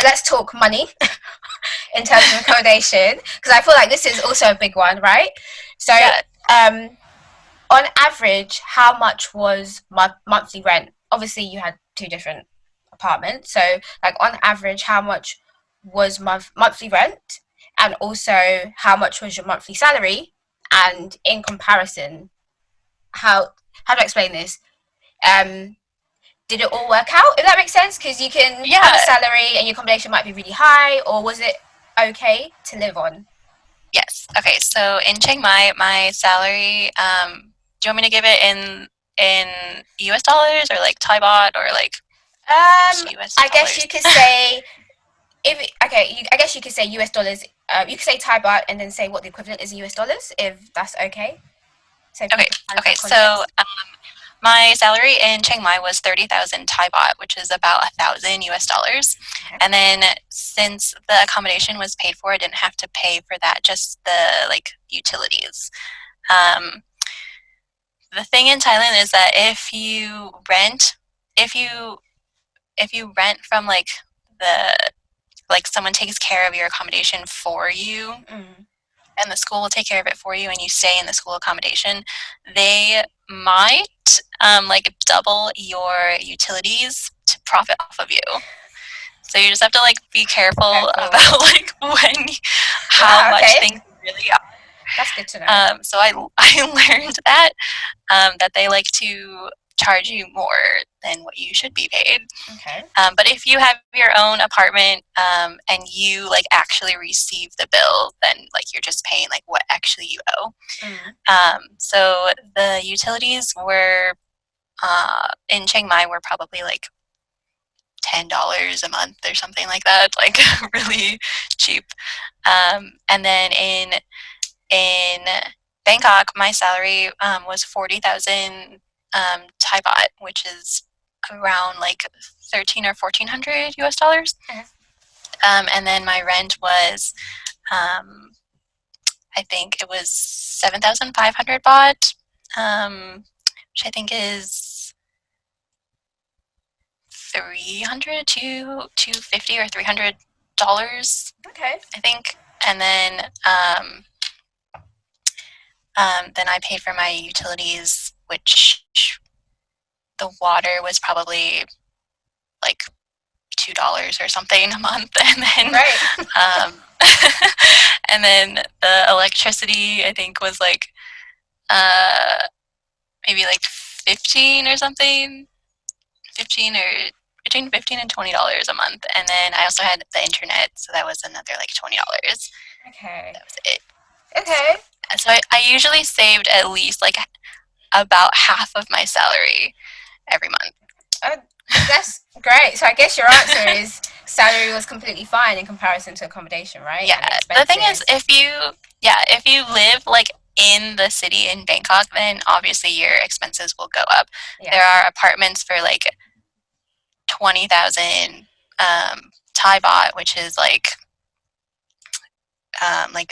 let's talk money in terms of accommodation, because I feel like this is also a big one, right? So, Yeah. On average, how much was my monthly rent? Obviously, you had two different apartments, so like on average, how much was monthly rent, and also how much was your monthly salary, and in comparison, how do I explain this? Um, did it all work out? If that makes sense, because you can have a Yeah. salary and your accommodation might be really high, or was it okay to live on? Yes. Okay. So in Chiang Mai, my salary. Do you want me to give it in U.S. dollars or like Thai baht or like just U.S. I guess you dollars? could say I guess you could say US dollars. You could say Thai baht and then say what the equivalent is in US dollars, if that's okay. So Okay. people have Okay. some So context. my salary in Chiang Mai was 30,000 Thai baht, which is about 1,000 US dollars. Okay. And then since the accommodation was paid for, I didn't have to pay for that, just the like utilities. Um, the thing in Thailand is that if you rent from like the like someone takes care of your accommodation for you, Mm. and the school will take care of it for you, and you stay in the school accommodation, they might like double your utilities to profit off of you. So you just have to like be careful Careful. about like how Wow. much Okay. things really are. That's good to know. So I learned that that they like to charge you more than what you should be paid. Okay. But if you have your own apartment and you like actually receive the bill, then like you're just paying like what actually you owe. Mm. So the utilities were in Chiang Mai were probably like $10 a month or something like that, like really cheap. And then in Bangkok, my salary was 40,000 Thai baht, which is around like 13 or 1400 US dollars. Okay. And then my rent was, I think it was 7,500 baht, which I think is 300 to 250 or $300, Okay. I think. And then I paid for my utilities, which the water was probably like $2 or something a month, and then Right. um, and then the electricity I think was like uh, maybe like 15 or something, 15 or between 15 and $20 a month, and then I also had the internet, so that was another like $20. Okay. That was it. Okay. So I usually saved at least like about half of my salary every month. Uh, that's great. So I guess your answer is salary was completely fine in comparison to accommodation, right? Yeah. And The thing is, expenses. if you live like in the city in Bangkok, then obviously your expenses will go up. Yeah. There are apartments for like 20,000 Thai baht, which is like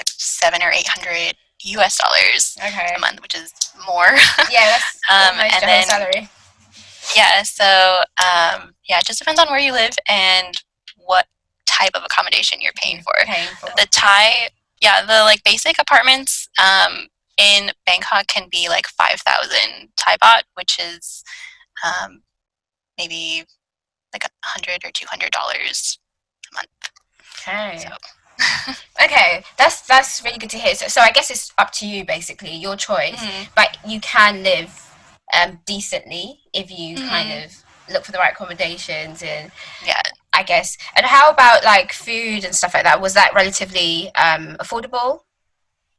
700 or 800 US dollars Okay. a month, which is more. Yeah, that's almost And your whole then salary. yeah, so yeah, it just depends on where you live and what type of accommodation you're paying You're for. paying for. The like basic apartments in Bangkok can be like 5,000 Thai baht, which is maybe like $100 or $200 a month. Okay. So Okay, that's really good to hear. So I guess it's up to you, basically, your choice. mhm, But you can live decently if you kind mhm, of look for the right accommodations and yeah. I guess. And how about like food and stuff like that? Was that relatively affordable?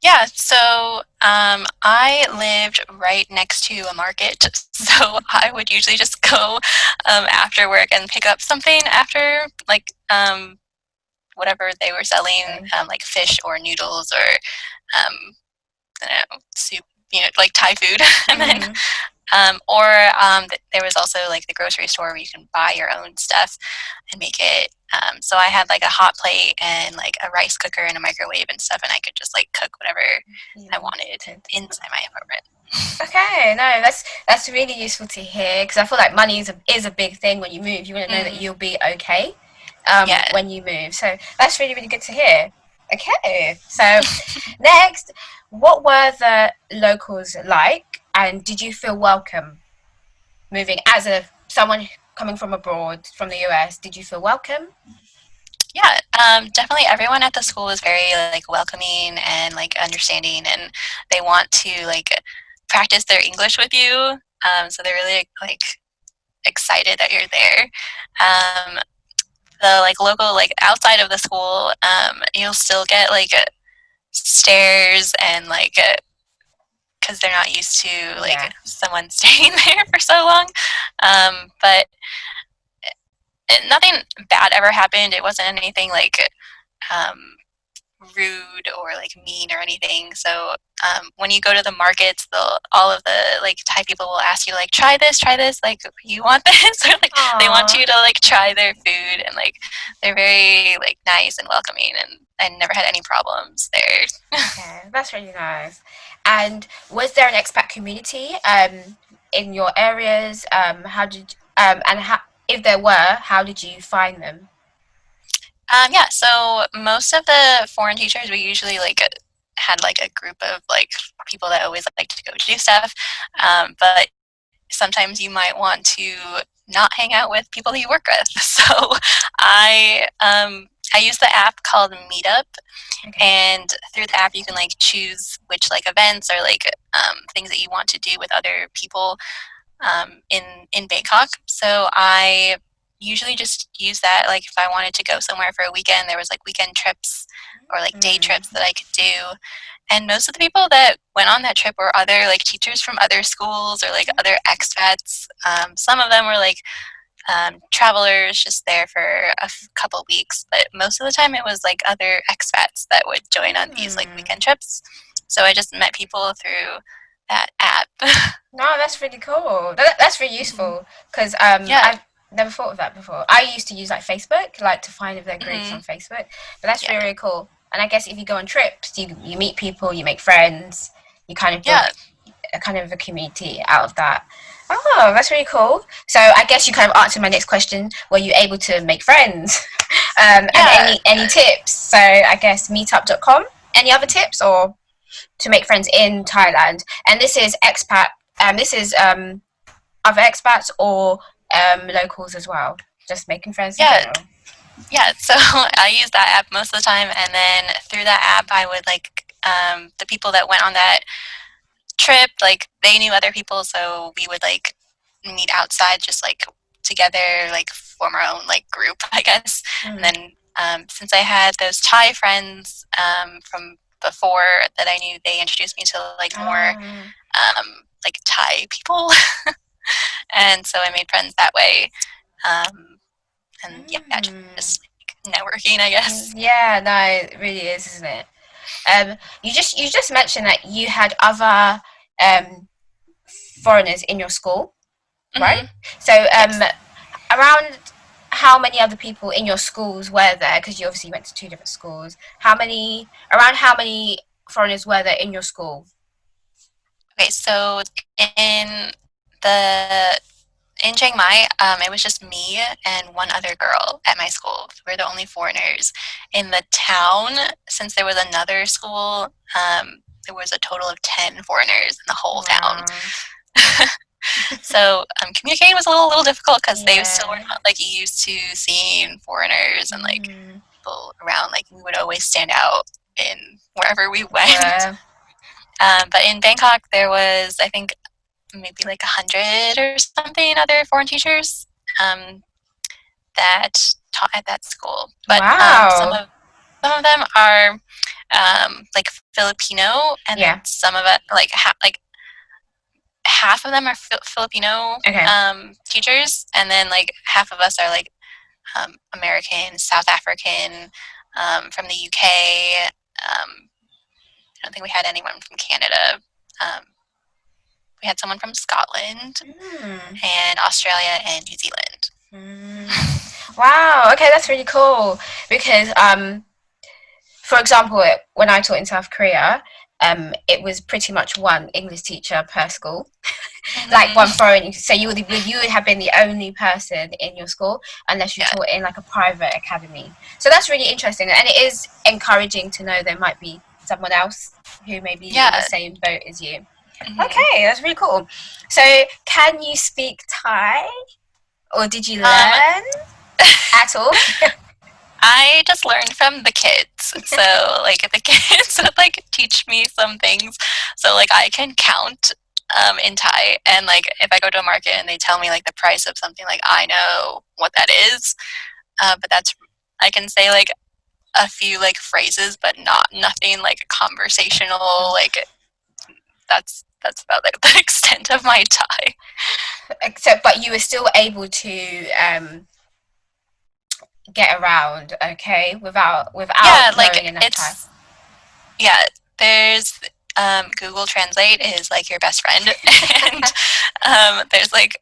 Yeah, so I lived right next to a market, so I would usually just go after work and pick up something after, like whatever they were selling, Okay. like fish or noodles or um, I don't know, soup, like Thai food, and then Mm-hmm. there was also like the grocery store where you can buy your own stuff and make it. So I had like a hot plate and like a rice cooker and a microwave and stuff, and I could just like cook whatever You I wanted wanted. inside my apartment. Okay, no, that's really useful to hear because I feel like money is a big thing when you move. You want to know that Mm, you'll be okay. Yeah. when you move. So that's really, really good to hear. Okay, so next, what were the locals like, and did you feel welcome moving as a someone coming from abroad, from the US? Did you feel welcome? Yeah, definitely everyone at the school is very like welcoming and like understanding, and they want to like practice their English with you. So they're really like excited that you're there. Um, the like local like outside of the school, you'll still get like stares and like because they're not used to like Yeah. someone staying there for so long. But nothing bad ever happened. It wasn't anything like um, rude or like mean or anything. So when you go to the markets, all of the like Thai people will ask you like try this, like you want this, or like they want Aww. you to like try their food, and like they're very like nice and welcoming, and I never had any problems there. Okay, that's really nice. And was there an expat community in your areas? How did and how, if there were, how did you find them? Yeah, so most of the foreign teachers, we usually like had like a group of like people that always like to go do stuff. But sometimes you might want to not hang out with people that you work with. So I use the app called Meetup, Okay. and through the app you can like choose which like events or like things that you want to do with other people in Bangkok. So I usually just use that like if I wanted to go somewhere for a weekend, there was like weekend trips or like day trips Mm. that I could do. And most of the people that went on that trip were other like teachers from other schools or like other expats. Some of them were like travelers just there for couple weeks, but most of the time it was like other expats that would join on these like Mm. weekend trips. So I just met people through that app. No, that's really cool. That's really Hmm. useful because Yeah. I've never thought of that before. I used to use like Facebook, like to find if there are groups Hmm. on Facebook, but that's Yeah. really, really cool. And I guess if you go on trips, you meet people, you make friends, you kind of build Yeah. a kind of a community out of that. Oh, that's really cool. So I guess you kind of answered my next question. Were you able to make friends? And Yeah. any tips? So I guess meetup.com. Any other tips or to make friends in Thailand? And this is expat. This is other expats or locals as well. Just making friends in Yeah. general. Yeah. So I use that app most of the time, and then through that app, I would like the people that went on that trip, like they knew other people, so we would like meet outside, just like together, like form our own like group, I guess. And Mm. then since I had those Thai friends from before that I knew, they introduced me to like more Ah. like Thai people, and so I made friends that way. Um, and yeah, Mm. just like networking, I guess. Yeah, no, it really is, isn't it? You just mentioned that you had other um, foreigners in your school, right? Hmm. So Yes. around how many other people in your schools were there? Because you obviously went to two different schools. How many foreigners were there in your school? Okay, so in the in Chiang Mai, it was just me and one other girl at my school. We were the only foreigners in the town. Since there was another school, there was a total of 10 foreigners in the whole town. Wow. So communicating was a little difficult because they still were Yeah. not like used to seeing foreigners and like Mm. people around. Like we would always stand out in wherever we went. Well, But in Bangkok, there was I think maybe like 100 or something other foreign teachers that taught at that school. But wow. some of them are like Filipino, and then Yeah. some of it like half of them are Filipino Okay. teachers, and then like half of us are like American, South African, from the UK. I don't think we had anyone from Canada. Um, we had someone from Scotland Mm. and Australia and New Zealand. Mm. Wow. Okay, that's really cool because for example, when I taught in South Korea, it was pretty much one English teacher per school. like one Hmm. foreign. So you would have been the only person in your school unless you Yeah. taught in like a private academy. So that's really interesting, and it is encouraging to know there might be someone else who may be in the Yeah. same boat as you. Hmm. Okay, that's really cool. So, can you speak Thai, or did you Um, learn at all? I just learned from the kids. So like the kids would like teach me some things. So like I can count in Thai, and like if I go to a market and they tell me like the price of something, like I know what that is. But that's I can say like a few like phrases, but nothing like conversational. Like that's about like the extent of my Thai. Except, but you were still able to get around, okay, Yeah, without like knowing enough Thai. yeah, there's Google Translate is like your best friend, and there's like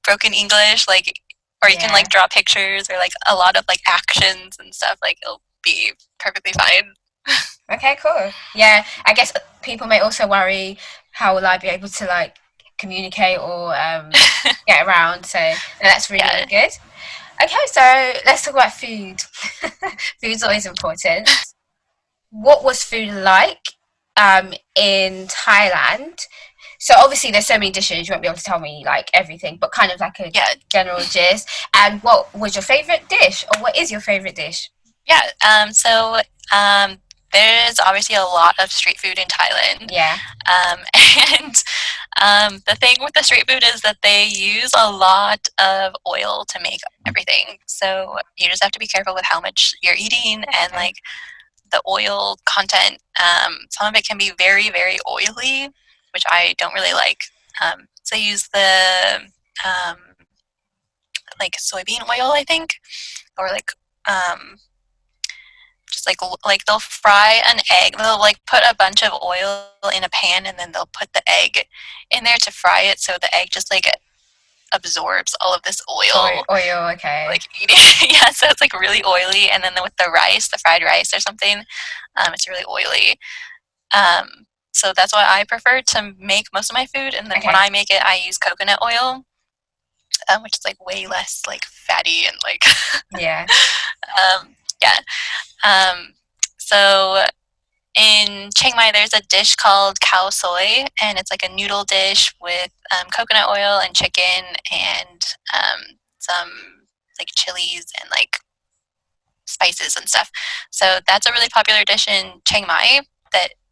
broken English, like, or you can like Yeah. draw pictures or like a lot of like actions and stuff. Like it'll be perfectly fine. Okay, cool. Yeah, I guess people may also worry how will I be able to like communicate or get around. So no, that's really really Yeah, good. Okay, so let's talk about food. Food's always important. What was food like in Thailand? So obviously there's so many dishes, you won't be able to tell me like everything, but kind of like a yeah, general gist. And what was your favorite dish, or what is your favorite dish? yeah. Um, there's obviously a lot of street food in Thailand, Yeah. um, and the thing with the street food is that they use a lot of oil to make everything. So you just have to be careful with how much you're eating and Okay. like the oil content. Some of it can be very, very oily, which I don't really like. So I use the um, like soybean oil, I think, or like um, just like they'll fry an egg. They'll like put a bunch of oil in a pan and then they'll put the egg in there to fry it, so the egg just like absorbs all of this oil, Oil, okay. like eating. Yeah, so it's like really oily, and then with the rice, the fried rice or something, it's really oily. So that's why I prefer to make most of my food, and then when Okay. I make it, I use coconut oil, which is like way less like fatty and like Yeah. yeah. Um, so in Chiang Mai, there's a dish called cow soy, and it's like a noodle dish with coconut oil and chicken and some like chilies and like spices and stuff. So that's a really popular dish in Chiang Mai.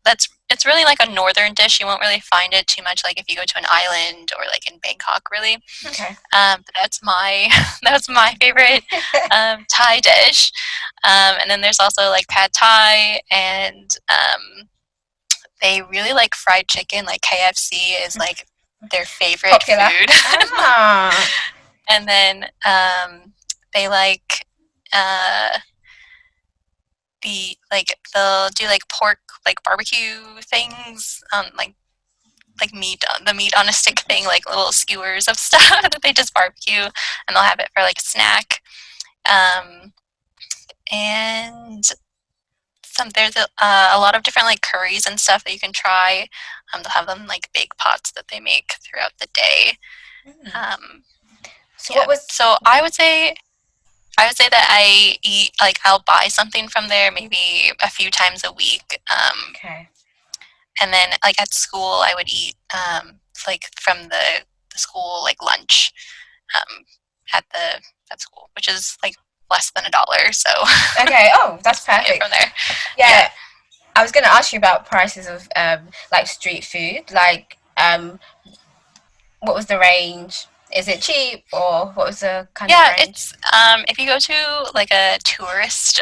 That's it's really like a northern dish. You won't really find it too much like if you go to an island or like in Bangkok, really. Okay. But that's my that's my favorite Thai dish. And then there's also like pad Thai, and they really like fried chicken. Like KFC is like their favorite Popular. food. Ah. And then they like uh, they'll do like pork like barbecue things, like meat the meat on a stick thing, like little skewers of stuff that they just barbecue, and they'll have it for like a snack. Um, and there's a lot of different like curries and stuff that you can try. They'll have them in, like big pots that they make throughout the day. Mm. Um, So yeah, what was so I would say that I eat like I'll buy something from there maybe a few times a week, okay? and then like at school I would eat like from the school like lunch um, at the at school, which is like less than $1. So Okay. Oh, that's just buy it perfect. from there. Yeah. Yeah, I was going to ask you about prices of like street food. Like, what was the range? Is it cheap, or what was the kind of Yeah, range? it's if you go to like a tourist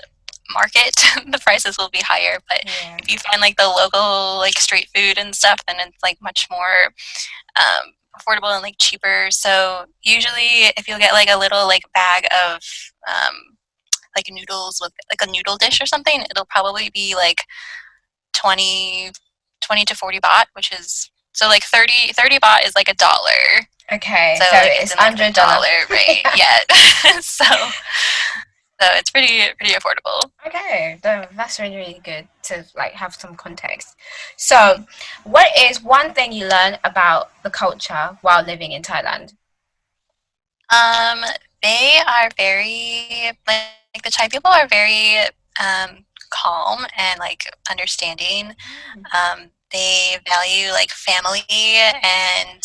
market, the prices will be higher. But Yeah. if you find like the local like street food and stuff, then it's like much more affordable and like cheaper. So usually, if you'll get like a little like bag of like noodles with like a noodle dish or something, it'll probably be like 20, 20 to 40 baht, which is so like 30 baht is like $1. Okay, So so like it's it's in like under the a dollar. dollar rate. Yeah. So So it's pretty affordable. Okay, that's really, really good to like have some context. So, what is one thing you learn about the culture while living in Thailand? Um, they are very like the Thai people are very calm and like understanding. They value like family, and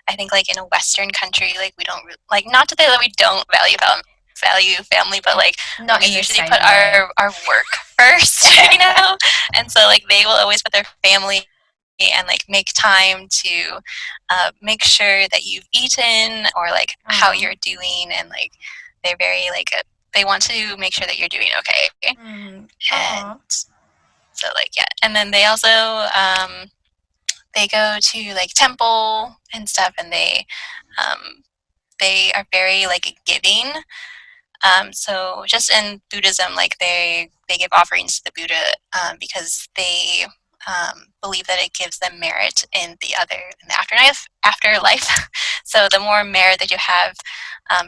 I think like in a Western country, like we don't like not to say that we don't value family, but like Not we in the usually put same way. our work first, you know. And so like they will always put their family and like make time to make sure that you've eaten or like how Oh. you're doing, and like they're very like they want to make sure that you're doing okay. Mm. And Oh. so like yeah, and then they also they go to like temple and stuff, and they are very like giving. So just in Buddhism, like they give offerings to the Buddha because they believe that it gives them merit in the afterlife. So the more merit that you have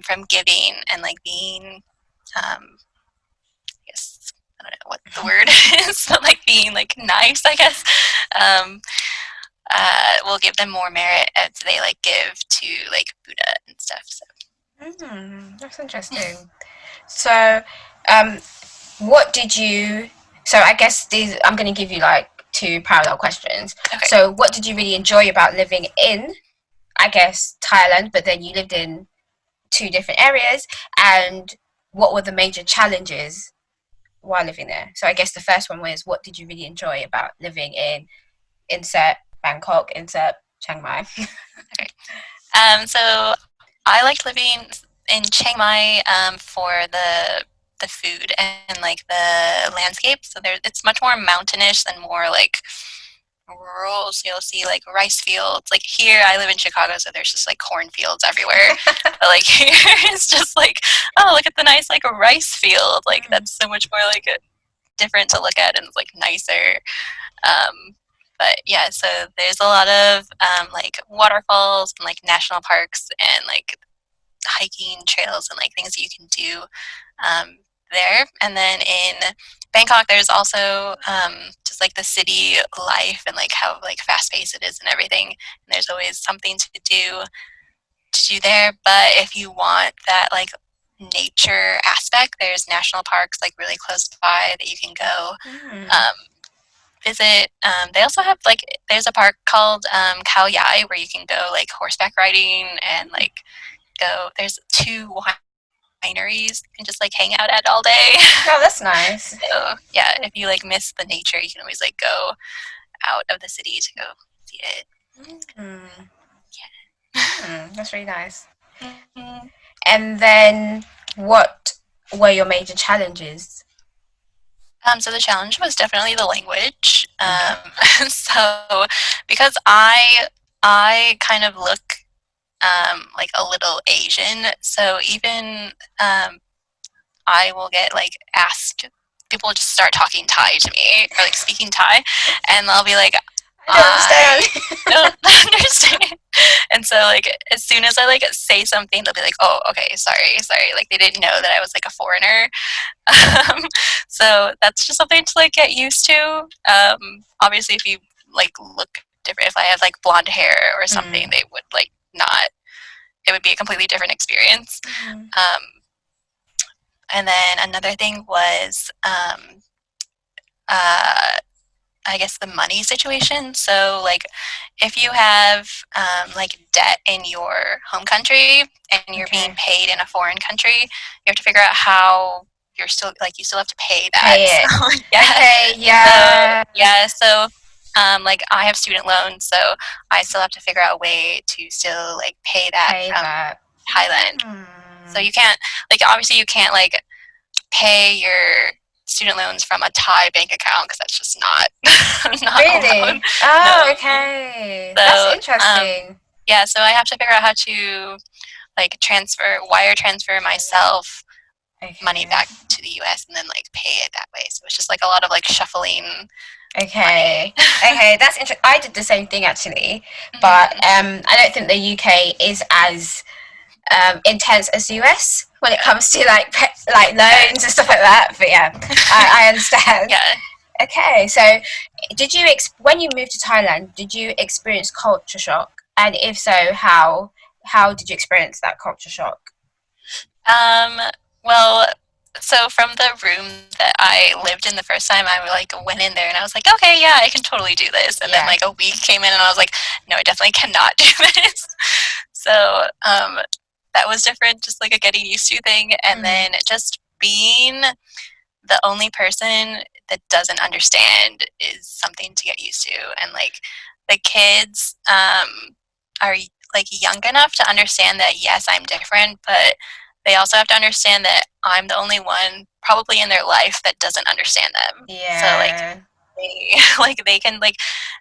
from giving and like being, I guess I don't know what the word is, but like being like nice, I guess, um, will give them more merit as they like give to like Buddha and stuff. So. That's interesting. So, um, what did you? So, I guess these. I'm going to give you like two parallel questions. Okay. So, what did you really enjoy about living in, I guess, Thailand? But then you lived in two different areas, and what were the major challenges while living there? So, I guess the first one was, what did you really enjoy about living in insert Bangkok, insert Chiang Mai? Okay. So I liked living in Chiang Mai for the food and like the landscape. So there, it's much more mountainish and more like rural. So you'll see like rice fields. Like here, I live in Chicago, so there's just like cornfields everywhere. But like here, it's just like, oh, look at the nice like rice field. Like that's so much more like different to look at, and it's like nicer. Um, but yeah, so there's a lot of like waterfalls and like national parks and like hiking trails and like things that you can do there. And then in Bangkok, there's also just like the city life and like how like fast paced it is and everything. And there's always something to do there. But if you want that like nature aspect, there's national parks like really close by that you can go visit. They also have like there's a park called Khao Yai where you can go like horseback riding and like go. There's two wineries you can just like hang out at all day. Oh, that's nice. So yeah, if you like miss the nature, you can always like go out of the city to go see it. Mm. Yeah. That's really nice. Mm-hmm. And then, what were your major challenges? So the challenge was definitely the language. Okay. So because I kind of look like a little Asian, so even I will get like asked. People will just start talking Thai to me or like speaking Thai, and I'll be like, I don't understand. I don't understand. And so like as soon as I like say something, they'll be like, "Oh, okay, sorry." Like they didn't know that I was like a foreigner. So that's just something to like get used to. Obviously, if you like look different, if I had like blonde hair or something, they would like not. It would be a completely different experience. Um, and then another thing was, uh, I guess the money situation. So like, if you have like debt in your home country and you're being Okay. paid in a foreign country, you have to figure out how you're still like you still have to pay that. Pay it. So yeah, Okay, so yeah. yeah, so like I have student loans, so I still have to figure out a way to still like pay that Pay from that. Thailand. So Mm. you can't like obviously you can't like pay your student loans from a Thai bank account because that's just not allowed. Really? Oh, No. okay. That's So interesting. yeah, so I have to figure out how to like wire transfer myself money Okay. back to the US and then like pay it that way. So it's just like a lot of like shuffling Okay. money. Okay, that's interesting. I did the same thing actually, but Mm-hmm. I don't think the UK is as intense as the US when it comes to like yeah, loans and stuff like that. But yeah, I understand. yeah. Okay, so when you moved to Thailand, did you experience culture shock? And if so, how did you experience that culture shock? Um, well, so from the room that I lived in the first time, I like went in there and I was like, okay, yeah, I can totally do this. And then Yeah. like a week came in and I was like, no, I definitely cannot do this. So that was different, just like a getting used to thing. And Mm. then just being the only person that doesn't understand is something to get used to. And like the kids are like young enough to understand that yes, I'm different, but they also have to understand that I'm the only one probably in their life that doesn't understand them. So like Yeah. they like they can like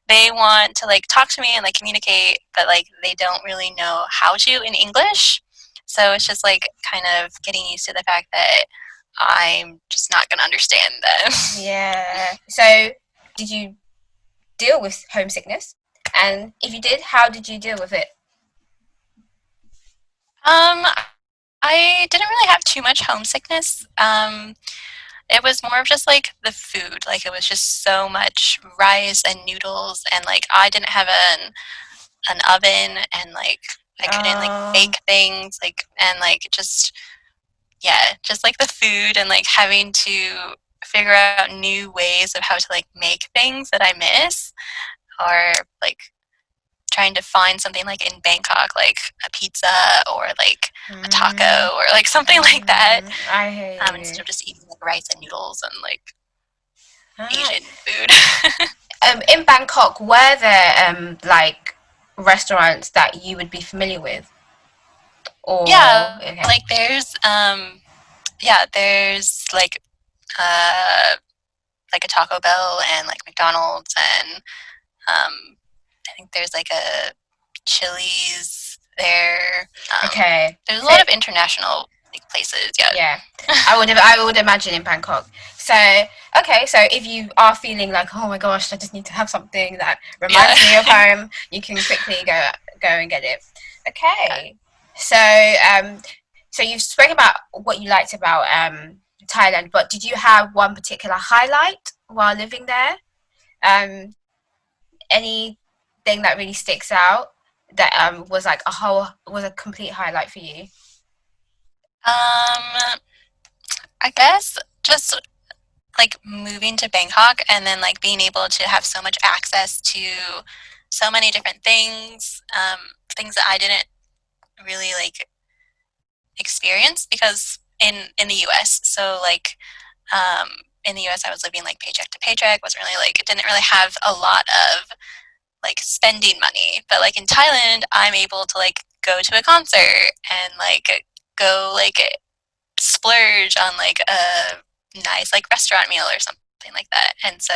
they want to like talk to me and like communicate, but like they don't really know how to in English. So it's just like kind of getting used to the fact that I'm just not gonna understand them. Yeah. So, did you deal with homesickness? And if you did, how did you deal with it? um, I didn't really have too much homesickness. It was more of just like the food. Like it was just so much rice and noodles, and like I didn't have an oven, and like I couldn't like Oh, bake things, like and like just yeah, just like the food and like having to figure out new ways of how to like make things that I miss, or like trying to find something like in Bangkok, like a pizza or like a mm, taco or like something like that, I hear instead you. of just eating like rice and noodles and like Ah, Asian food. in Bangkok, were there like restaurants that you would be familiar with? Or Yeah, okay, like there's yeah, there's like a Taco Bell and like McDonald's, and I think there's like a Chili's there. okay. There's a So lot of international like places, yeah. yeah, I would imagine in Bangkok. So okay, so if you are feeling like, oh my gosh, I just need to have something that Yeah. reminds me of home, you can quickly go and get it. Yeah. Okay, so so you've spoken about what you liked about Thailand, but did you have one particular highlight while living there? Um, anything that really sticks out that was a complete highlight for you? I guess just like moving to Bangkok and then like being able to have so much access to so many different things, things that I didn't really like experience because in the US. So like in the US I was living like paycheck to paycheck, wasn't really like didn't really have a lot of like spending money. But like in Thailand, I'm able to like go to a concert and like go like splurge on like a nice like restaurant meal or something like that. And so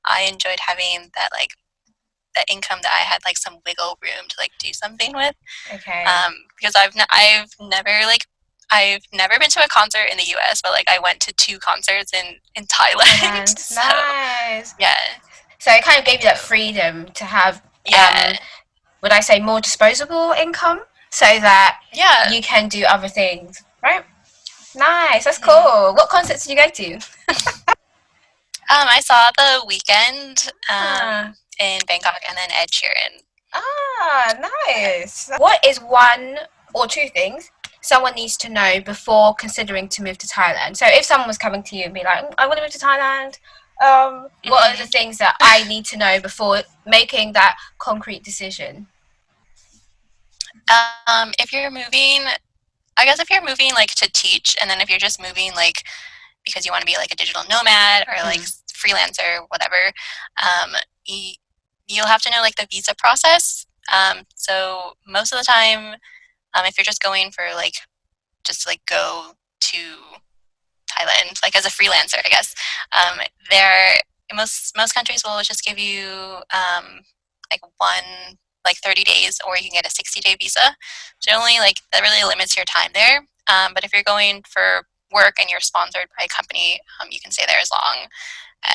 I enjoyed having that like that income that I had like some wiggle room to like do something with. Okay. Because I've never like I've never been to a concert in the U.S., but like I went to two concerts in Thailand. Thailand, So nice. yeah, So it kind of gave you that so freedom to have, yeah, would I say, more disposable income, so that yeah. you can do other things, right? Nice, that's Mhm. cool. What concerts did you go to? I saw The Weekend Ah, in Bangkok, and then Ed Sheeran. Yeah. nice. What is one or two things someone needs to know before considering to move to Thailand? So if someone was coming to you and be like, I want to move to Thailand, what are the Hmm. things that I need to know before making that concrete decision? If you're moving, I guess if you're moving like to teach, and then if you're just moving like because you want to be like a digital nomad or like Mm, freelancer, whatever, um, y- you'll have to know like the visa process. So most of the time, if you're just going for like just like go to Thailand, like as a freelancer, I guess, there most countries will just give you like one like 30 days, or you can get a 60-day visa. So only like that really limits your time there. But if you're going for work and you're sponsored by a company, you can stay there as long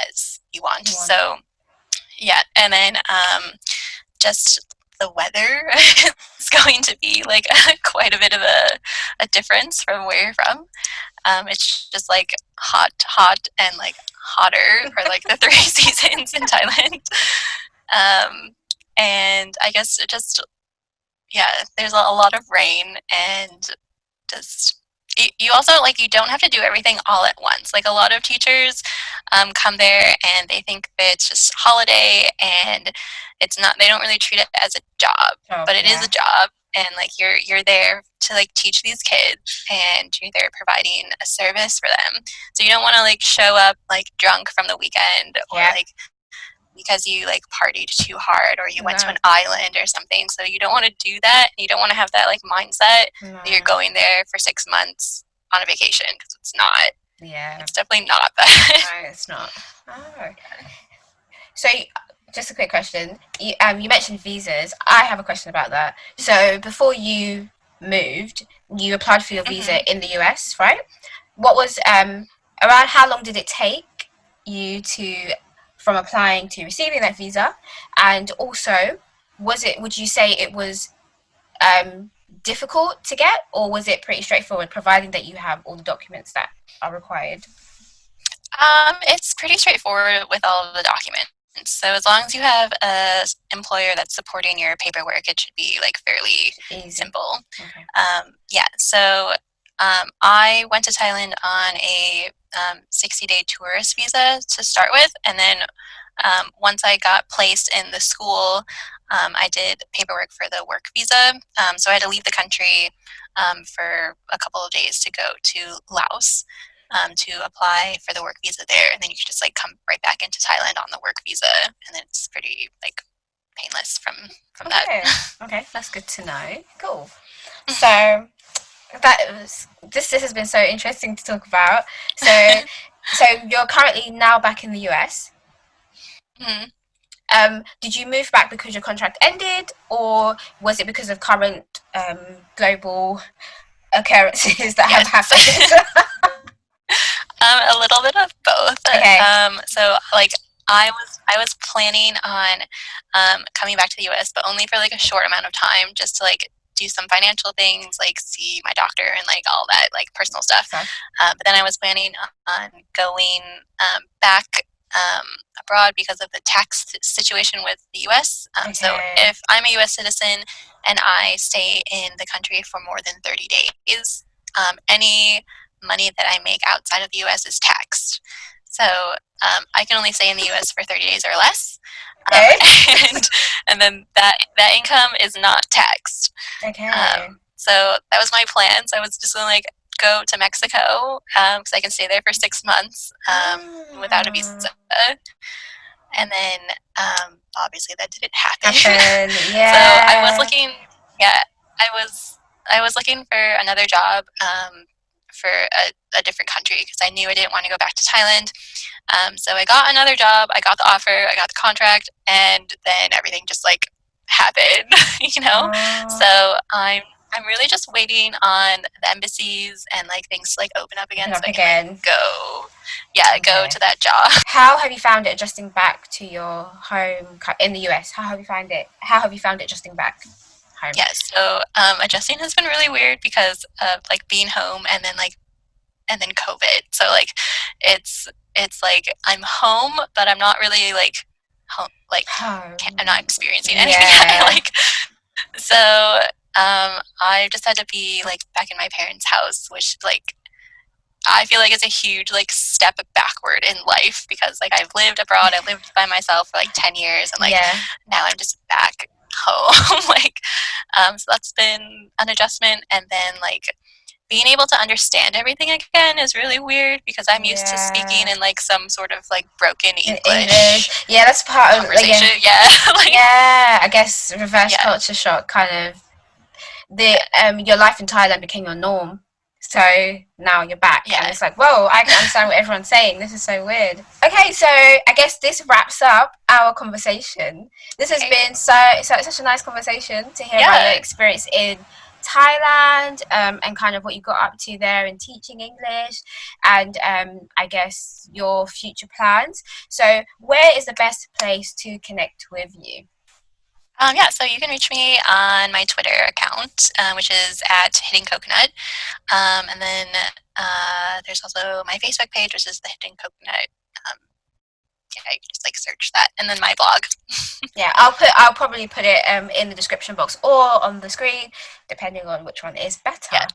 as you want. you want. So yeah, and then just the weather is going to be like quite a bit of a difference from where you're from. It's just like hot, and like hotter are like the three seasons in Thailand. And I guess it just, yeah, there's a lot of rain, and just you also like you don't have to do everything all at once. Like a lot of teachers come there and they think that it's just holiday, and it's not. They don't really treat it as a job, Oh, but it is yeah. a job, and like you're there to like teach these kids, and you're there providing a service for them. So you don't want to like show up like drunk from the weekend, or Yeah. like because you like partied too hard, or you went to No. an island or something. So you don't want to do that. You don't want to have that like mindset that you're No. going there for 6 months on a vacation, because it's not. Yeah. It's definitely not that. No, it's not. Oh. So, just a quick question. You mentioned visas. I have a question about that. So, before you moved, you applied for your hmm visa in the US, right? What was around how long did it take you to from applying to receiving that visa? And also, would you say it was difficult to get, or was it pretty straightforward, providing that you have all the documents that are required? It's pretty straightforward with all of the documents. So as long as you have a employer that's supporting your paperwork, it should be like fairly Easy. simple. Okay. Yeah. So I went to Thailand on a 60-day tourist visa to start with, and then once I got placed in the school, I did paperwork for the work visa. So I had to leave the country for a couple of days to go to Laos to apply for the work visa there, and then you can just like come right back into Thailand on the work visa, and it's pretty like painless from that. Okay. Okay, that's good to know. Cool. So this has been so interesting to talk about. So you're currently now back in the US. Mhm. Did you move back because your contract ended, or was it because of current global occurrences that have Yes. happened? A little bit of both. Okay. So like I was planning on coming back to the U.S., but only for like a short amount of time, just to like do some financial things, like see my doctor and like all that like personal stuff. So, But then I was planning on going back abroad because of the tax situation with the U.S. So okay. if I'm a U.S. citizen and I stay in the country for more than 30 days, any money that I make outside of the U.S. is taxed. So I can only stay in the U.S. for 30 days or less, um, Okay. and and then that income is not taxed. Okay. So that was my plan. So I was just going to like go to Mexico because I can stay there for 6 months without a visa, Ah, and then obviously that didn't happen. happen. So I was Yeah. looking, yeah, I was looking for another job for a different country because I knew I didn't want to go back to Thailand. So I got another job, I got the offer, I got the contract, and then everything just like happened, you know. Oh, So I'm really just waiting on the embassies and like things to like open up open again so up I can like again. go, yeah, go Okay. to that job. How have you found it adjusting back to your home in the US? How have you found it? How have you found it adjusting back home? Yeah, so adjusting has been really weird because of like being home and then COVID. So like it's like I'm home, but I'm not really like home. Like I'm not Home. experiencing anything yet. Yeah. Like so, I just had to be like back in my parents' house, which like I feel like it's a huge like step backward in life because like I've lived abroad, I lived by myself for like 10 years, and like Yeah. now I'm just back home. Like, so that's been an adjustment, and then like being able to understand everything again is really weird because I'm used to speaking Yeah. in like some sort of like broken In English. English Yeah, that's part of like conversation. Yeah, like yeah, I guess reverse yeah, culture shock kind of the yeah, your life in Thailand became your norm. So now you're back and yeah. it's like, whoa, I can understand what everyone's saying. This is so weird. Okay, so I guess this wraps up our conversation. This has Okay. been such a nice conversation to hear about your Yeah, experience in Thailand and kind of what you got up to there in teaching English and I guess your future plans. So where is the best place to connect with you? Yeah, so you can reach me on my Twitter account, which is at Hitting Coconut. And then there's also my Facebook page, which is the Hitting Coconut. Um, yeah, you can just like search that, and then my blog. Yeah, I'll probably put it in the description box or on the screen, depending on which one is better. Yeah.